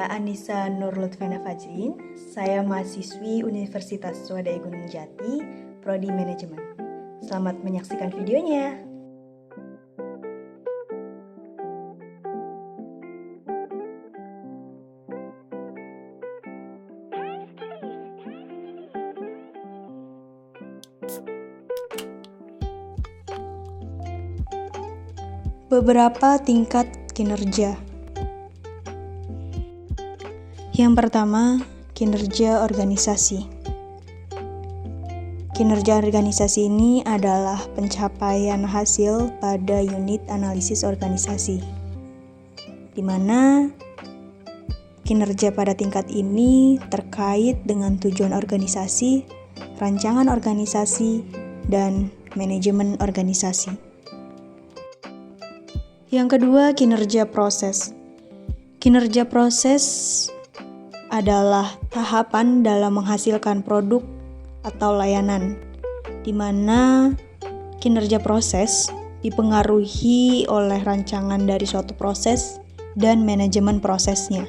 Anissa Nur Lutfena Fajrin. Saya mahasiswi Universitas Swadaya Gunung Jati, Prodi Manajemen. Selamat menyaksikan videonya. Beberapa tingkat kinerja. Yang pertama, kinerja organisasi. Kinerja organisasi ini adalah pencapaian hasil pada unit analisis organisasi, di mana kinerja pada tingkat ini terkait dengan tujuan organisasi, rancangan organisasi, dan manajemen organisasi. Yang kedua, kinerja proses. Kinerja proses adalah tahapan dalam menghasilkan produk atau layanan, di mana kinerja proses dipengaruhi oleh rancangan dari suatu proses dan manajemen prosesnya.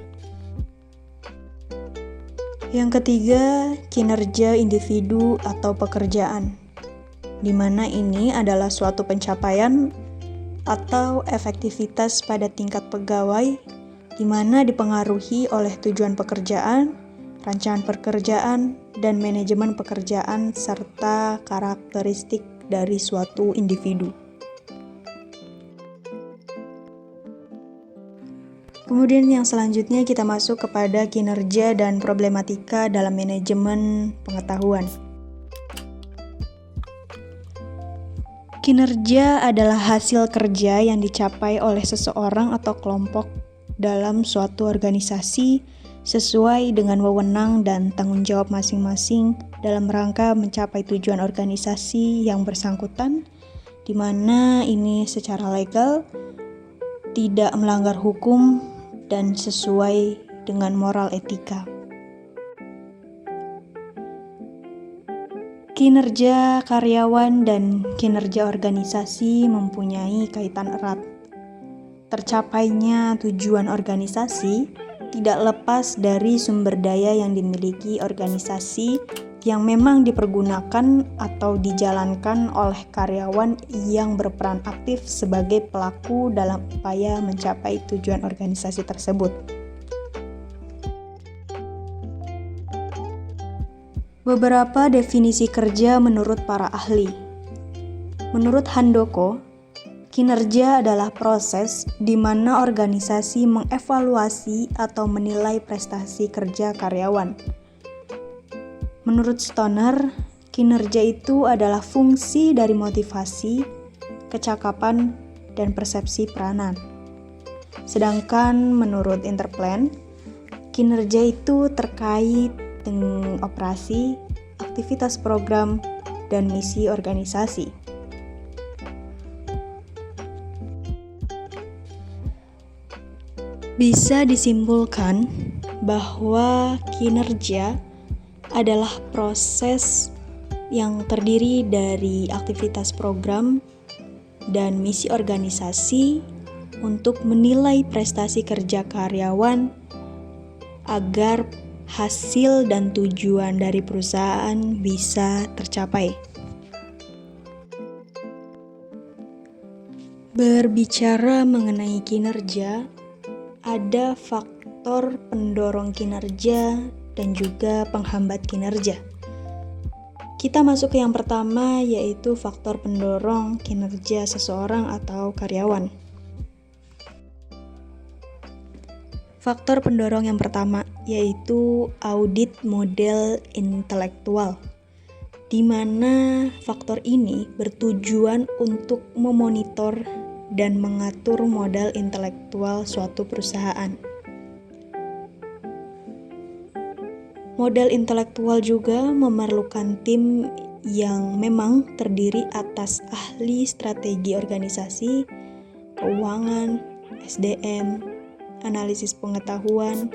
Yang ketiga, kinerja individu atau pekerjaan, di mana ini adalah suatu pencapaian atau efektivitas pada tingkat pegawai, di mana dipengaruhi oleh tujuan pekerjaan, rancangan pekerjaan, dan manajemen pekerjaan, serta karakteristik dari suatu individu. Kemudian yang selanjutnya kita masuk kepada kinerja dan problematika dalam manajemen pengetahuan. Kinerja adalah hasil kerja yang dicapai oleh seseorang atau kelompok dalam suatu organisasi sesuai dengan wewenang dan tanggung jawab masing-masing dalam rangka mencapai tujuan organisasi yang bersangkutan, di mana ini secara legal tidak melanggar hukum dan sesuai dengan moral etika. Kinerja karyawan dan kinerja organisasi mempunyai kaitan erat. Tercapainya tujuan organisasi tidak lepas dari sumber daya yang dimiliki organisasi yang memang dipergunakan atau dijalankan oleh karyawan yang berperan aktif sebagai pelaku dalam upaya mencapai tujuan organisasi tersebut. Beberapa definisi kerja menurut para ahli. Menurut Handoko, kinerja adalah proses di mana organisasi mengevaluasi atau menilai prestasi kerja karyawan. Menurut Stoner, kinerja itu adalah fungsi dari motivasi, kecakapan, dan persepsi peranan. Sedangkan menurut Interplan, kinerja itu terkait dengan operasi, aktivitas program, dan misi organisasi. Bisa disimpulkan bahwa kinerja adalah proses yang terdiri dari aktivitas program dan misi organisasi untuk menilai prestasi kerja karyawan agar hasil dan tujuan dari perusahaan bisa tercapai. Berbicara mengenai kinerja, ada faktor pendorong kinerja dan juga penghambat kinerja. Kita masuk ke yang pertama, yaitu faktor pendorong kinerja seseorang atau karyawan. Faktor pendorong yang pertama yaitu audit model intelektual, di mana faktor ini bertujuan untuk memonitor dan mengatur modal intelektual suatu perusahaan. Modal intelektual juga memerlukan tim yang memang terdiri atas ahli strategi organisasi, keuangan, SDM, analisis pengetahuan,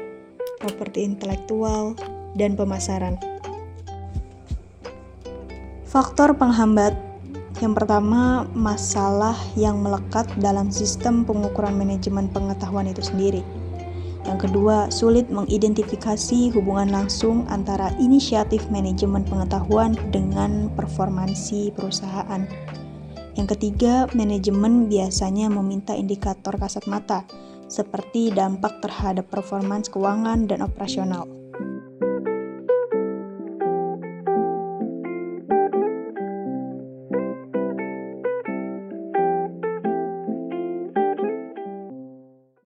properti intelektual, dan pemasaran. Faktor penghambat. Yang pertama, masalah yang melekat dalam sistem pengukuran manajemen pengetahuan itu sendiri. Yang kedua, sulit mengidentifikasi hubungan langsung antara inisiatif manajemen pengetahuan dengan performansi perusahaan. Yang ketiga, manajemen biasanya meminta indikator kasat mata, seperti dampak terhadap performans keuangan dan operasional.